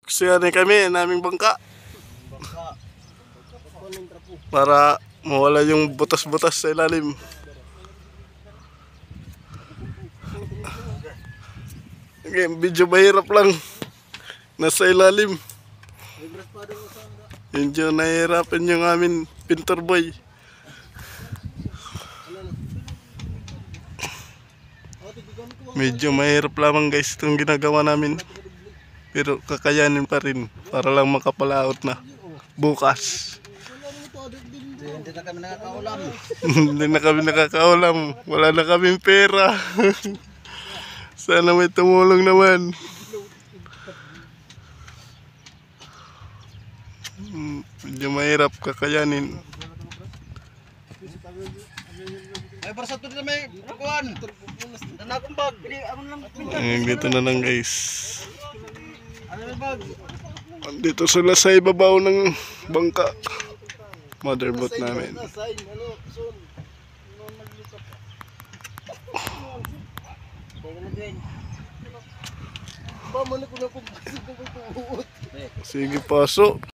Siya na kami, naming bangka. Para mawala yung butas-butas sa ilalim. Okay, medyo mahirap lang. Nasa ilalim. Medyo nahihirapan yung amin pintor boy. Medyo mahirap lamang guys itong ginagawa namin. Pero kakayanin pa rin para lang makapalaot na bukas. Hindi na kami nakakaulam. Hindi na kami nakakaulam. Wala na kaming pera. Sana may tumulong naman. Medyo mahirap kakayanin. Ay, para sa tuloy na may kukuhan. Nanakong bag. Dito na lang guys. Ano yung bag? Dito sila sa ibabaw ng bangka. Motherboat namin. Sige, paso.